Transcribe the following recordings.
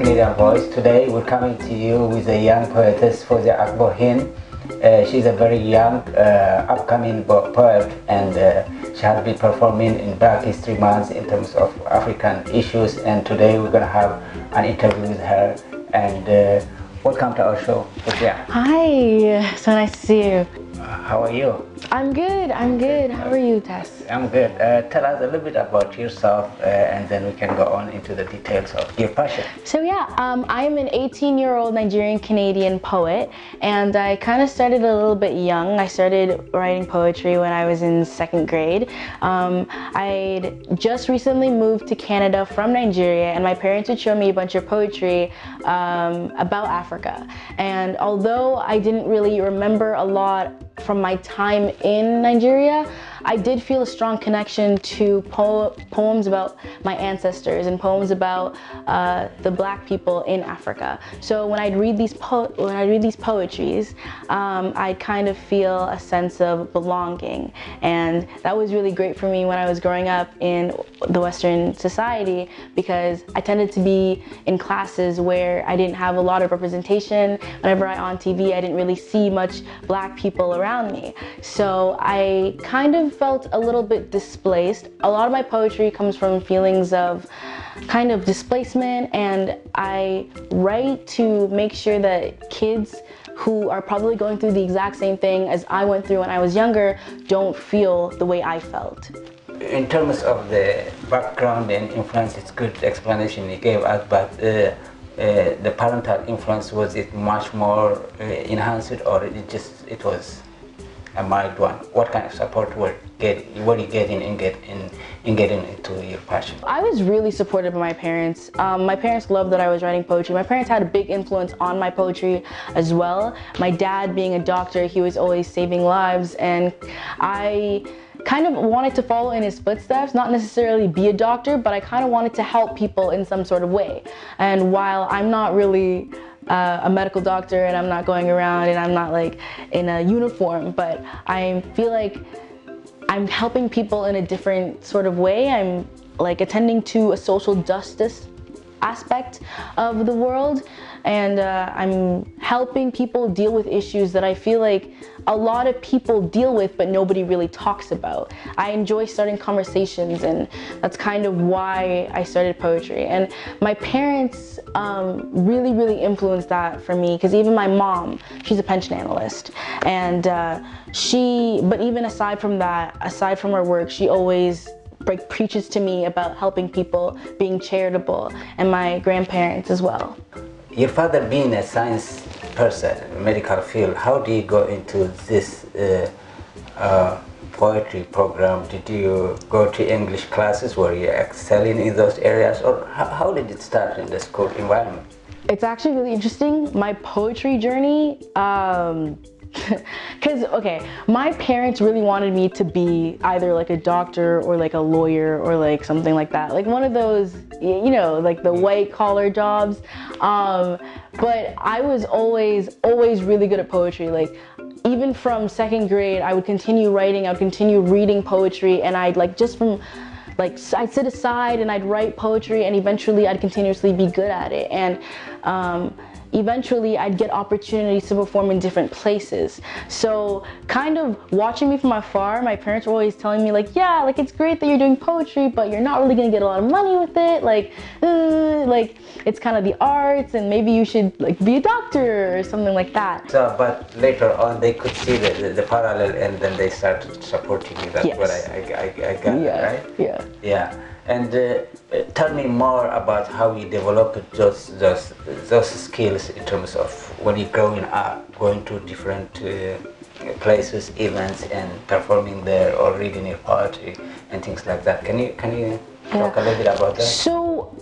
Canadian Voice. Today we're coming to you with a young poetess, Fawzia Akbar Hind. She's a very young, upcoming poet, and she has been performing in Black History Month in terms of African issues. And today we're going to have an interview with her. And welcome to our show, Fawzia. Hi, so nice to see you. How are you? I'm good. How are you, Tess? I'm good. Tell us a little bit about yourself, and then we can go on into the details of your passion. So yeah, I'm an 18-year-old Nigerian Canadian poet, and I kind of started a little bit young. I started writing poetry when I was in 2nd grade. I'd just recently moved to Canada from Nigeria, and my parents would show me a bunch of poetry about Africa. And although I didn't really remember a lot from my time in Nigeria, I did feel a strong connection to poems about my ancestors and poems about the Black people in Africa. So when I'd read these poetries, I'd kind of feel a sense of belonging, and that was really great for me when I was growing up in the Western society, because I tended to be in classes where I didn't have a lot of representation. Whenever on TV, I didn't really see much Black people around me. So I kind of felt a little bit displaced. A lot of my poetry comes from feelings of kind of displacement, and I write to make sure that kids who are probably going through the exact same thing as I went through when I was younger don't feel the way I felt. In terms of the background and influence, it's good explanation you gave us, but the parental influence, was it much more enhanced, or it was a mild one? What kind of support were you getting in getting into your passion? I was really supported by my parents. My parents loved that I was writing poetry. My parents had a big influence on my poetry as well. My dad, being a doctor, he was always saving lives, and I kind of wanted to follow in his footsteps, not necessarily be a doctor, but I kind of wanted to help people in some sort of way. And while I'm not really a medical doctor, and I'm not going around and I'm not like in a uniform, but I feel like I'm helping people in a different sort of way. I'm like attending to a social justice aspect of the world, and I'm helping people deal with issues that I feel like a lot of people deal with but nobody really talks about. I enjoy starting conversations, and that's kind of why I started poetry. And my parents really influenced that for me, because even my mom, she's a pension analyst, and but even aside from that, aside from her work, she always preaches to me about helping people, being charitable, and my grandparents as well. Your father being a science person, medical field, how do you go into this poetry program? Did you go to English classes? Were you excelling in those areas, or how did it start in the school environment? It's actually really interesting, my poetry journey. Because, okay, my parents really wanted me to be either like a doctor or like a lawyer or like something like that. Like one of those, you know, like the white collar jobs. But I was always really good at poetry. Like even from 2nd grade, I would continue writing, I would continue reading poetry, and I'd like I'd sit aside and I'd write poetry, and eventually I'd continuously be good at it. And eventually I'd get opportunities to perform in different places. So kind of watching me from afar, my parents were always telling me like, yeah, like it's great that you're doing poetry, but you're not really gonna get a lot of money with it. Like it's kind of the arts, and maybe you should like be a doctor or something like that. So, but later on they could see the parallel, and then they started supporting you. That's yes. what I got, yeah. Right? Yeah. Yeah. And tell me more about how you developed those skills in terms of when you're growing up, going to different places, events, and performing there, or reading your poetry and things like that. Can you talk a little bit about that? So,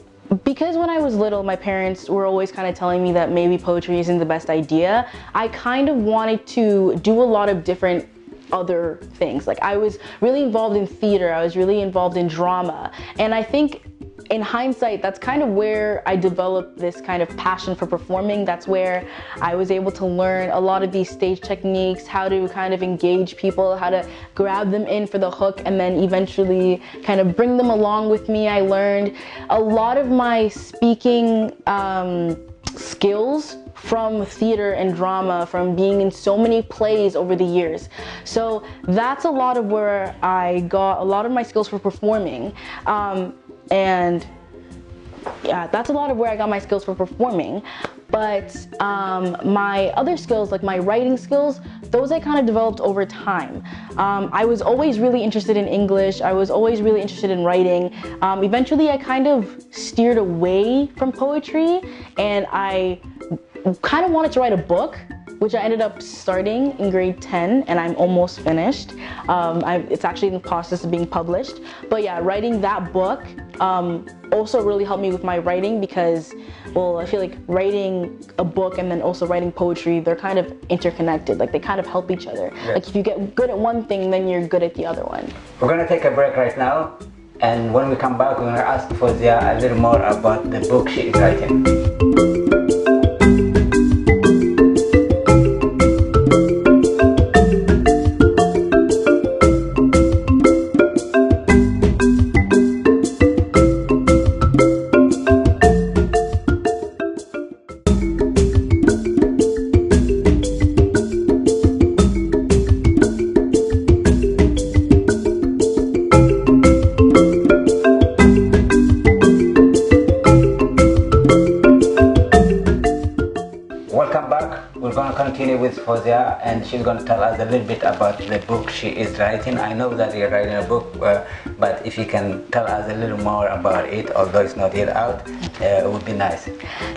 because when I was little, my parents were always kind of telling me that maybe poetry isn't the best idea, I kind of wanted to do a lot of different other things. Like I was really involved in theater, I was really involved in drama, and I think in hindsight, that's kind of where I developed this kind of passion for performing. That's where I was able to learn a lot of these stage techniques, how to kind of engage people, how to grab them in for the hook, and then eventually kind of bring them along with me. I learned a lot of my speaking skills from theater and drama, from being in so many plays over the years. So that's a lot of where I got a lot of my skills for performing. And yeah, that's a lot of where I got my skills for performing. But my other skills, like my writing skills, those I kind of developed over time. I was always really interested in English. I was always really interested in writing. Eventually I kind of steered away from poetry, and I kind of wanted to write a book, which I ended up starting in grade 10, and I'm almost finished. It's actually in the process of being published. But yeah, writing that book also really helped me with my writing, because, well, I feel like writing a book and then also writing poetry, they're kind of interconnected. Like, they kind of help each other. Yeah. Like, if you get good at one thing, then you're good at the other one. We're gonna take a break right now, and when we come back, we're gonna ask Fozia a little more about the book she is writing. With Fozia, and she's going to tell us a little bit about the book she is writing. I know that you're writing a book, but if you can tell us a little more about it, although it's not yet out, it would be nice.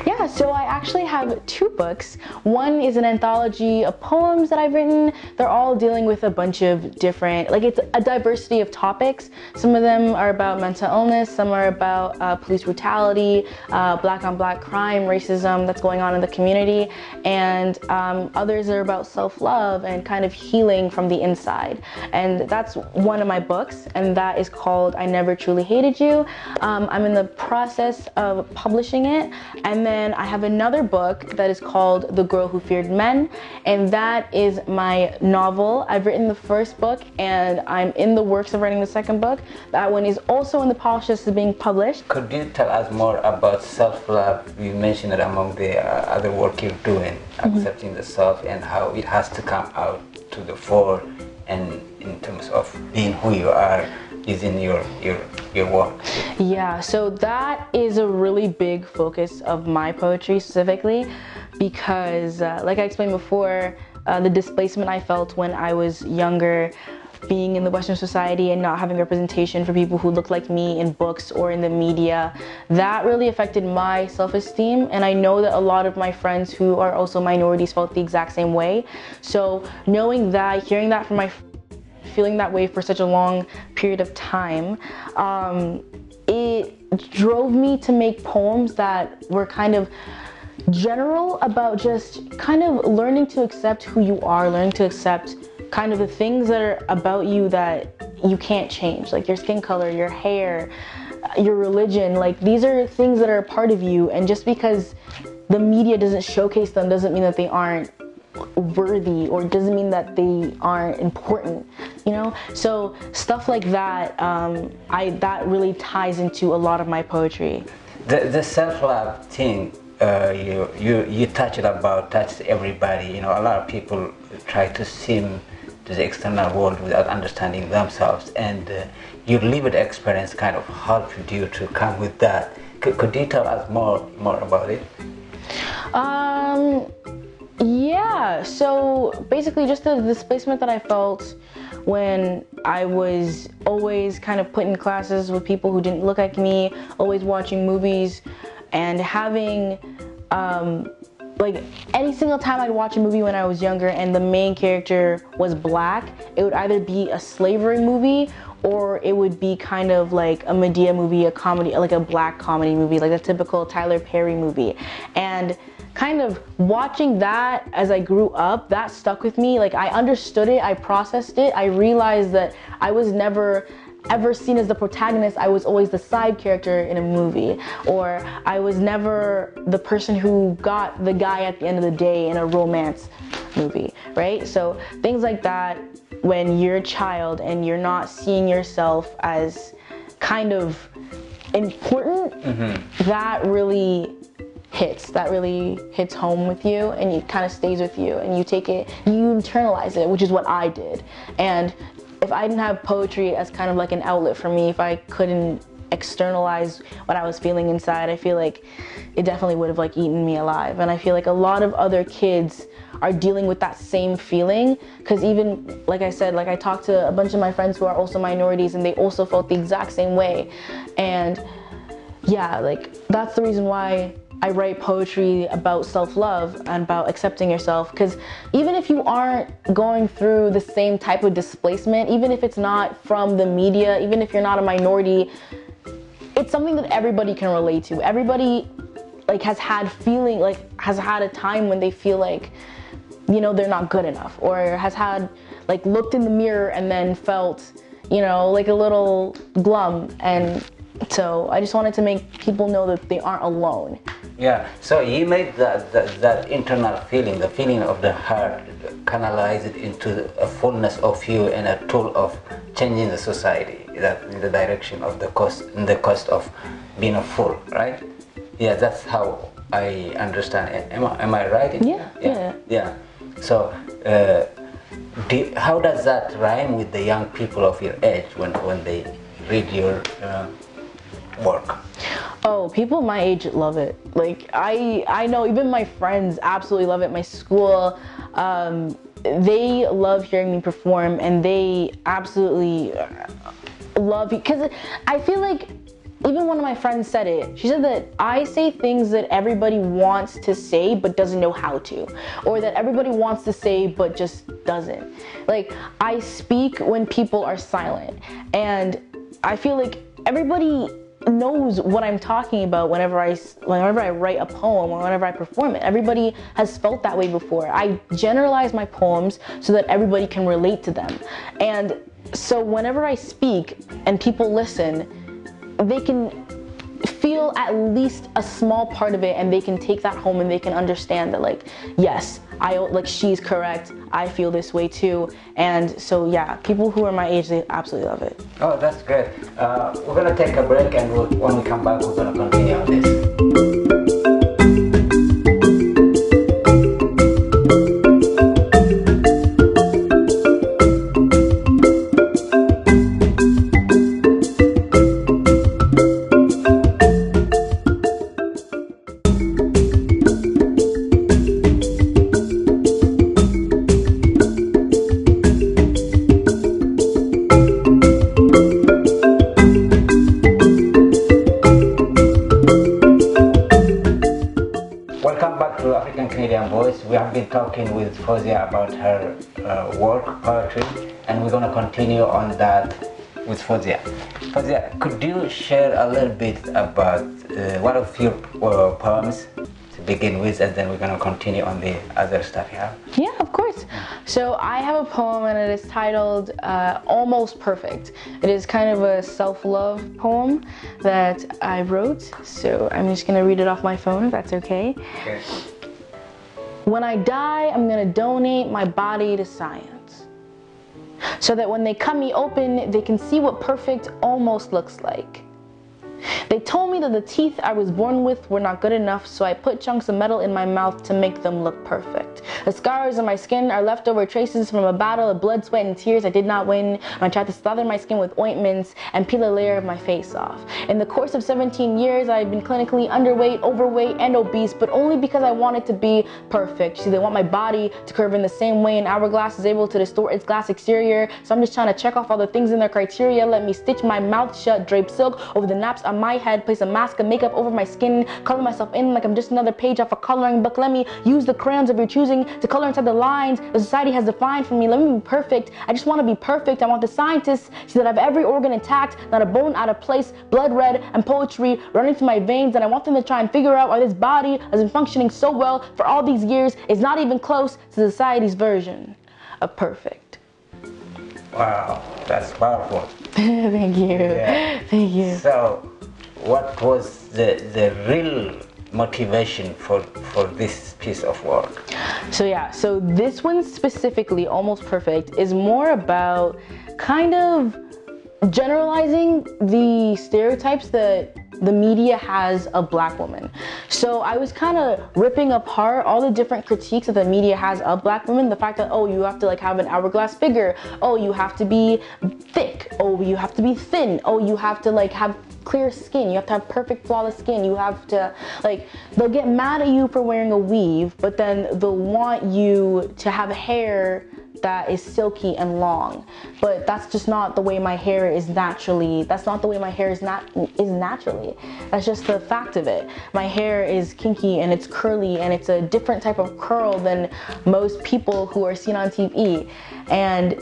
Yeah, so I actually have two books. One is an anthology of poems that I've written. They're all dealing with a bunch of different, like, it's a diversity of topics. Some of them are about mental illness, some are about police brutality, black on black crime, racism that's going on in the community, and others are about self-love and kind of healing from the inside. And that's one of my books, and that is called I Never Truly Hated You. I'm in the process of publishing it. And then I have another book that is called The Girl Who Feared Men, and that is my novel. I've written the first book, and I'm in the works of writing the second book. That one is also in the process of being published. Could you tell us more about self-love? You mentioned it among the other work you're doing, accepting the self, and how it has to come out to the fore, and in terms of being who you are using your work. Yeah, so that is a really big focus of my poetry specifically, because like I explained before, the displacement I felt when I was younger, being in the Western society and not having representation for people who look like me in books or in the media, that really affected my self-esteem. And I know that a lot of my friends who are also minorities felt the exact same way. So knowing that, hearing that from my feeling that way for such a long period of time, it drove me to make poems that were kind of general about just kind of learning to accept who you are, learning to accept kind of the things that are about you that you can't change, like your skin color, your hair, your religion. Like, these are things that are a part of you, and just because the media doesn't showcase them doesn't mean that they aren't worthy, or doesn't mean that they aren't important, you know? So stuff like that, that really ties into a lot of my poetry. The self-love thing, you touched everybody. You know, a lot of people try to seem to the external world without understanding themselves, and your lived experience kind of helped you to come with that. Could you tell us more about it? Yeah, so basically just the displacement that I felt when I was always kind of put in classes with people who didn't look like me, always watching movies, and having like, any single time I'd watch a movie when I was younger and the main character was black, it would either be a slavery movie or it would be kind of like a Medea movie, a comedy, like a black comedy movie, like a typical Tyler Perry movie. And kind of watching that as I grew up, that stuck with me. Like, I understood it, I processed it, I realized that I was never ever seen as the protagonist. I was always the side character in a movie, or I was never the person who got the guy at the end of the day in a romance movie, right? So things like that, when you're a child and you're not seeing yourself as kind of important, that really hits home with you, and it kind of stays with you, and you take it, you internalize it, which is what I did. And if I didn't have poetry as kind of like an outlet for me, if I couldn't externalize what I was feeling inside, I feel like it definitely would have like eaten me alive. And I feel like a lot of other kids are dealing with that same feeling, because even like I said, like I talked to a bunch of my friends who are also minorities, and they also felt the exact same way. And yeah, like that's the reason why I write poetry about self-love and about accepting yourself, because even if you aren't going through the same type of displacement, even if it's not from the media, even if you're not a minority, it's something that everybody can relate to. Everybody like has had a time when they feel like, you know, they're not good enough, or has had like looked in the mirror and then felt, you know, like a little glum. And so I just wanted to make people know that they aren't alone. Yeah, so you made that internal feeling, the feeling of the heart, canalize it into a fullness of you and a tool of changing the society, that in the direction of the cost of being a fool, right? Yeah, that's how I understand it. Am I right? Yeah. So, how does that rhyme with the young people of your age when they read your work? Oh, people my age love it. Like I know even my friends absolutely love it. My school, they love hearing me perform, and they absolutely love it, because I feel like even one of my friends said it. She said that I say things that everybody wants to say but doesn't know how to, or that everybody wants to say but just doesn't. Like I speak when people are silent, and I feel like everybody knows what I'm talking about whenever I write a poem or whenever I perform it. Everybody has felt that way before. I generalize my poems so that everybody can relate to them. And so whenever I speak and people listen, they can feel at least a small part of it, and they can take that home, and they can understand that, like, yes, she's correct, I feel this way too. And so yeah, people who are my age, they absolutely love it. Oh, that's great. We're gonna take a break, and when we come back, we're gonna continue on this. We have been talking with Fozia about her work, poetry, and we're going to continue on that with Fozia. Fozia, could you share a little bit about one of your poems to begin with, and then we're going to continue on the other stuff you have? Yeah, of course. So I have a poem, and it is titled Almost Perfect. It is kind of a self-love poem that I wrote, so I'm just going to read it off my phone, if that's okay. Okay. When I die, I'm gonna donate my body to science, so that when they cut me open, they can see what perfect almost looks like. They told me that the teeth I was born with were not good enough, so I put chunks of metal in my mouth to make them look perfect. The scars on my skin are leftover traces from a battle of blood, sweat, and tears I did not win when I tried to slather my skin with ointments and peel a layer of my face off. In the course of 17 years, I've been clinically underweight, overweight, and obese, but only because I wanted to be perfect. See, they want my body to curve in the same way an hourglass is able to distort its glass exterior, so I'm just trying to check off all the things in their criteria. Let me stitch my mouth shut, drape silk over the naps on my head, place a mask of makeup over my skin, color myself in like I'm just another page off a coloring book. Let me use the crayons of your choosing to color inside the lines the society has defined for me. Let me be perfect. I just want to be perfect. I want the scientists to see that I have every organ intact, not a bone out of place, blood red, and poetry running through my veins. And I want them to try and figure out why this body has been functioning so well for all these years is not even close to society's version of perfect. Wow, that's powerful. Thank you. Yeah. Thank you. So, what was the real motivation for this piece of work? So this one specifically, Almost Perfect, is more about kind of generalizing the stereotypes that the media has of Black women. So I was kind of ripping apart all the different critiques that the media has of Black women. The fact that, oh, you have to like have an hourglass figure. Oh, you have to be thick. Oh, you have to be thin. Oh, you have to like have clear skin. You have to have perfect flawless skin. You have to like, they'll get mad at you for wearing a weave, but then they'll want you to have hair that is silky and long. But that's just not the way my hair is naturally. That's not the way my hair is naturally. That's just the fact of it. My hair is kinky and it's curly and it's a different type of curl than most people who are seen on TV. And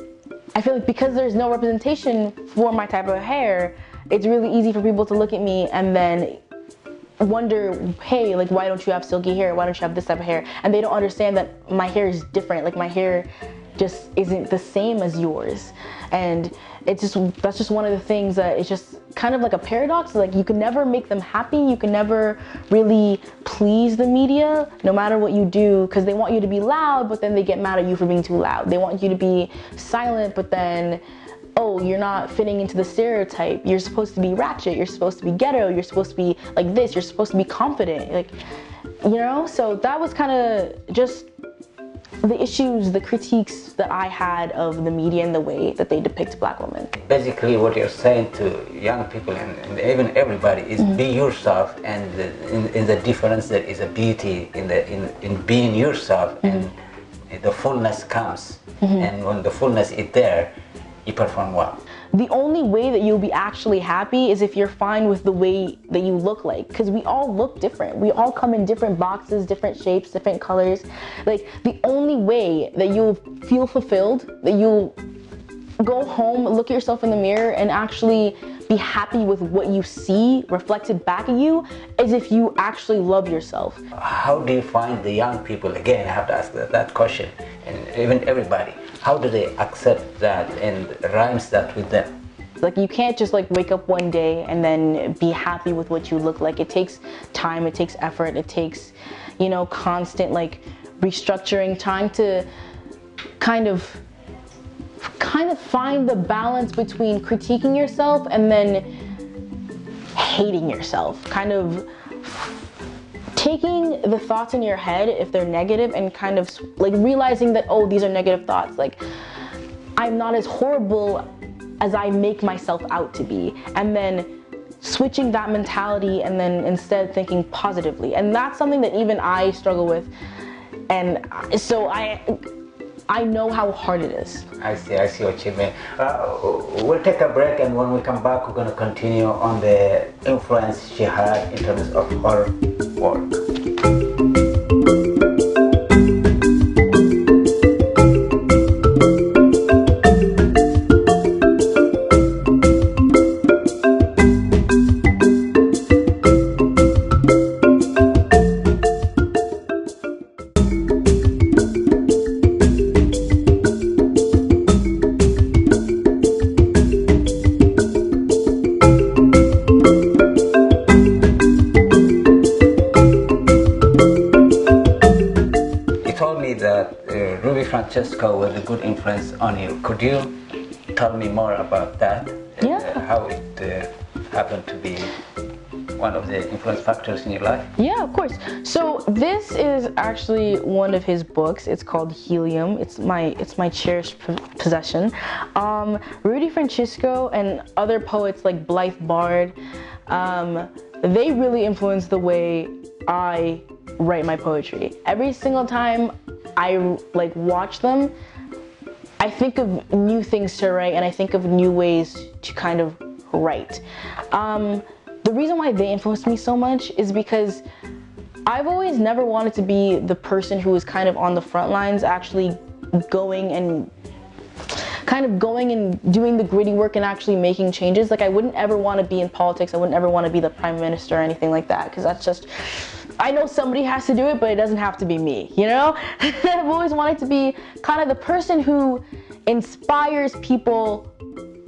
I feel like because there's no representation for my type of hair, it's really easy for people to look at me and then wonder, hey, like, why don't you have silky hair? Why don't you have this type of hair? And they don't understand that my hair is different. Like, my hair just isn't the same as yours. And it's just, that's just one of the things that it's just kind of like a paradox. Like, you can never make them happy. You can never really please the media, no matter what you do, because they want you to be loud, but then they get mad at you for being too loud. They want you to be silent, but then, oh, you're not fitting into the stereotype. You're supposed to be ratchet. You're supposed to be ghetto. You're supposed to be like this. You're supposed to be confident. Like, you know, so that was kind of just the issues, the critiques that I had of the media and the way that they depict Black women. Basically, what you're saying to young people and even everybody is be yourself, and in the difference there is a beauty in being yourself, and the fullness comes, and when the fullness is there, you perform well. The only way that you'll be actually happy is if you're fine with the way that you look like, because we all look different. We all come in different boxes, different shapes, different colors. Like, the only way that you'll feel fulfilled, that you'll go home, look at yourself in the mirror and actually be happy with what you see reflected back at you, is if you actually love yourself. How do you find the young people, again, I have to ask that question, and even everybody, how do they accept that and rhymes that with them? Like, you can't just like wake up one day and then be happy with what you look like. It takes time, it takes effort, it takes, you know, constant like restructuring, trying to kind of find the balance between critiquing yourself and then hating yourself. Kind of taking the thoughts in your head, if they're negative, and kind of like realizing that, oh, these are negative thoughts. Like, I'm not as horrible as I make myself out to be. And then switching that mentality and then instead thinking positively. And that's something that even I struggle with. And so I know how hard it is. I see what you mean. We'll take a break, and when we come back, we're going to continue on the influence she had in terms of her work. Francesco was a good influence on you. Could you tell me more about that? Yeah. How it happened to be one of the influence factors in your life? Yeah, of course. So this is actually one of his books. It's called Helium. It's my cherished possession. Rudy Francisco and other poets like Blythe Bard, they really influenced the way I write my poetry. Every single time I like watch them, I think of new things to write, and I think of new ways to kind of write. The reason why they influenced me so much is because I've always never wanted to be the person who was kind of on the front lines, actually going and doing the gritty work and actually making changes. Like, I wouldn't ever want to be in politics. I wouldn't ever want to be the prime minister or anything like that, because that's just, I know somebody has to do it, but it doesn't have to be me, you know? I've always wanted to be kind of the person who inspires people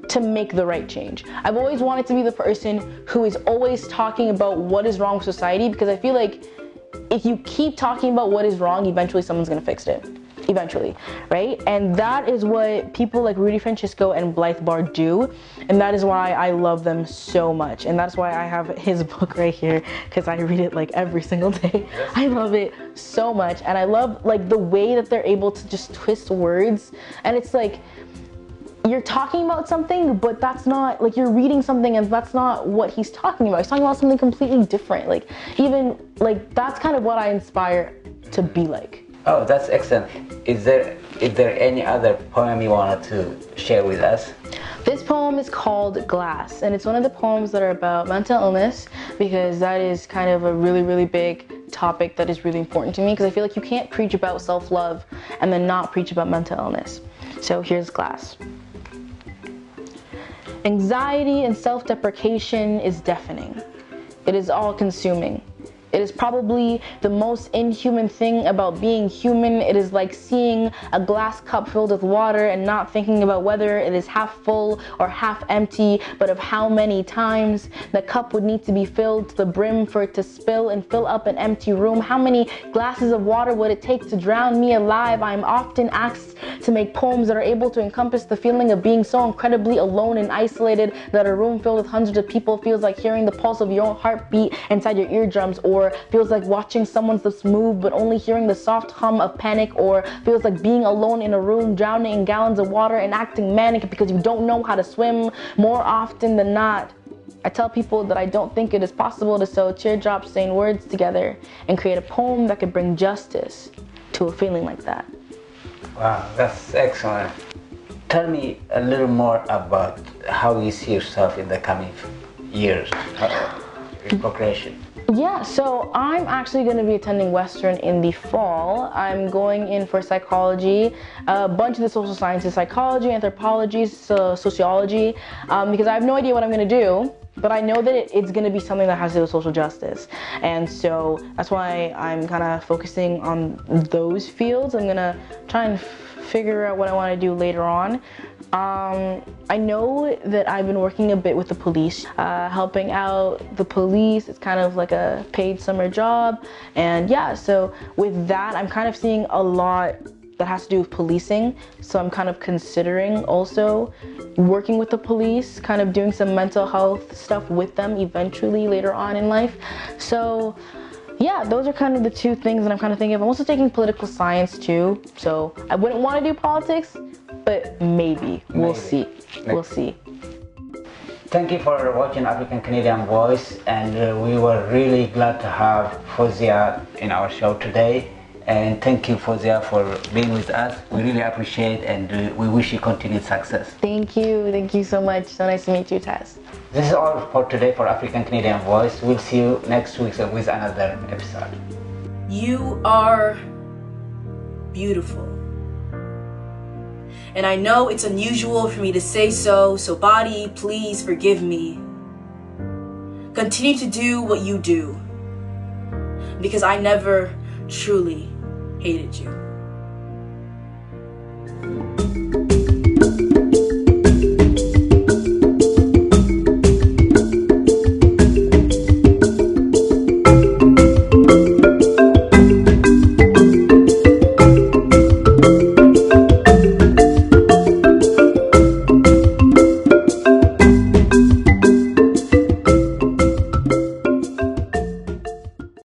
to make the right change. I've always wanted to be the person who is always talking about what is wrong with society, because I feel like if you keep talking about what is wrong, eventually someone's gonna fix it. Eventually, right? And that is what people like Rudy Francisco and Blythe Barr do, and that is why I love them so much, and that's why I have his book right here, because I read it like every single day. I love it so much, and I love like the way that they're able to just twist words, and it's like you're talking about something, but that's not, like, you're reading something and that's not what he's talking about. He's talking about something completely different. Like, even, like, that's kind of what I inspire to be like. Oh, that's excellent. Is there any other poem you wanted to share with us? This poem is called Glass, and it's one of the poems that are about mental illness, because that is kind of a really, really big topic that is really important to me, because I feel like you can't preach about self-love and then not preach about mental illness. So here's Glass. Anxiety and self-deprecation is deafening. It is all-consuming. It is probably the most inhuman thing about being human. It is like seeing a glass cup filled with water and not thinking about whether it is half full or half empty, but of how many times the cup would need to be filled to the brim for it to spill and fill up an empty room. How many glasses of water would it take to drown me alive? I am often asked to make poems that are able to encompass the feeling of being so incredibly alone and isolated that a room filled with hundreds of people feels like hearing the pulse of your own heartbeat inside your eardrums, or feels like watching someone's lips move but only hearing the soft hum of panic, or feels like being alone in a room drowning in gallons of water and acting manic because you don't know how to swim. More often than not, I tell people that I don't think it is possible to sew teardrops saying words together and create a poem that could bring justice to a feeling like that. Wow, that's excellent. Tell me a little more about how you see yourself in the coming years, your progression. Yeah, so I'm actually going to be attending Western in the fall. I'm going in for psychology, a bunch of the social sciences, psychology, anthropology, sociology, because I have no idea what I'm going to do, but I know that it's going to be something that has to do with social justice. And so that's why I'm kind of focusing on those fields. I'm going to try and figure out what I want to do later on. I know that I've been working a bit with the police, helping out the police. It's kind of like a paid summer job, and yeah, so with that I'm kind of seeing a lot that has to do with policing, so I'm kind of considering also working with the police, kind of doing some mental health stuff with them eventually later on in life. So yeah, those are kind of the two things that I'm kind of thinking of. I'm also taking political science too, so I wouldn't want to do politics, but maybe. We'll see. We'll see. Thank you for watching African Canadian Voice, and we were really glad to have Fozia in our show today. And thank you, Fozia, for being with us. We really appreciate, and we wish you continued success. Thank you. Thank you so much. So nice to meet you, Tess. This is all for today for African Canadian Voice. We'll see you next week with another episode. You are beautiful. And I know it's unusual for me to say so body, please forgive me. Continue to do what you do, because I never truly hated you.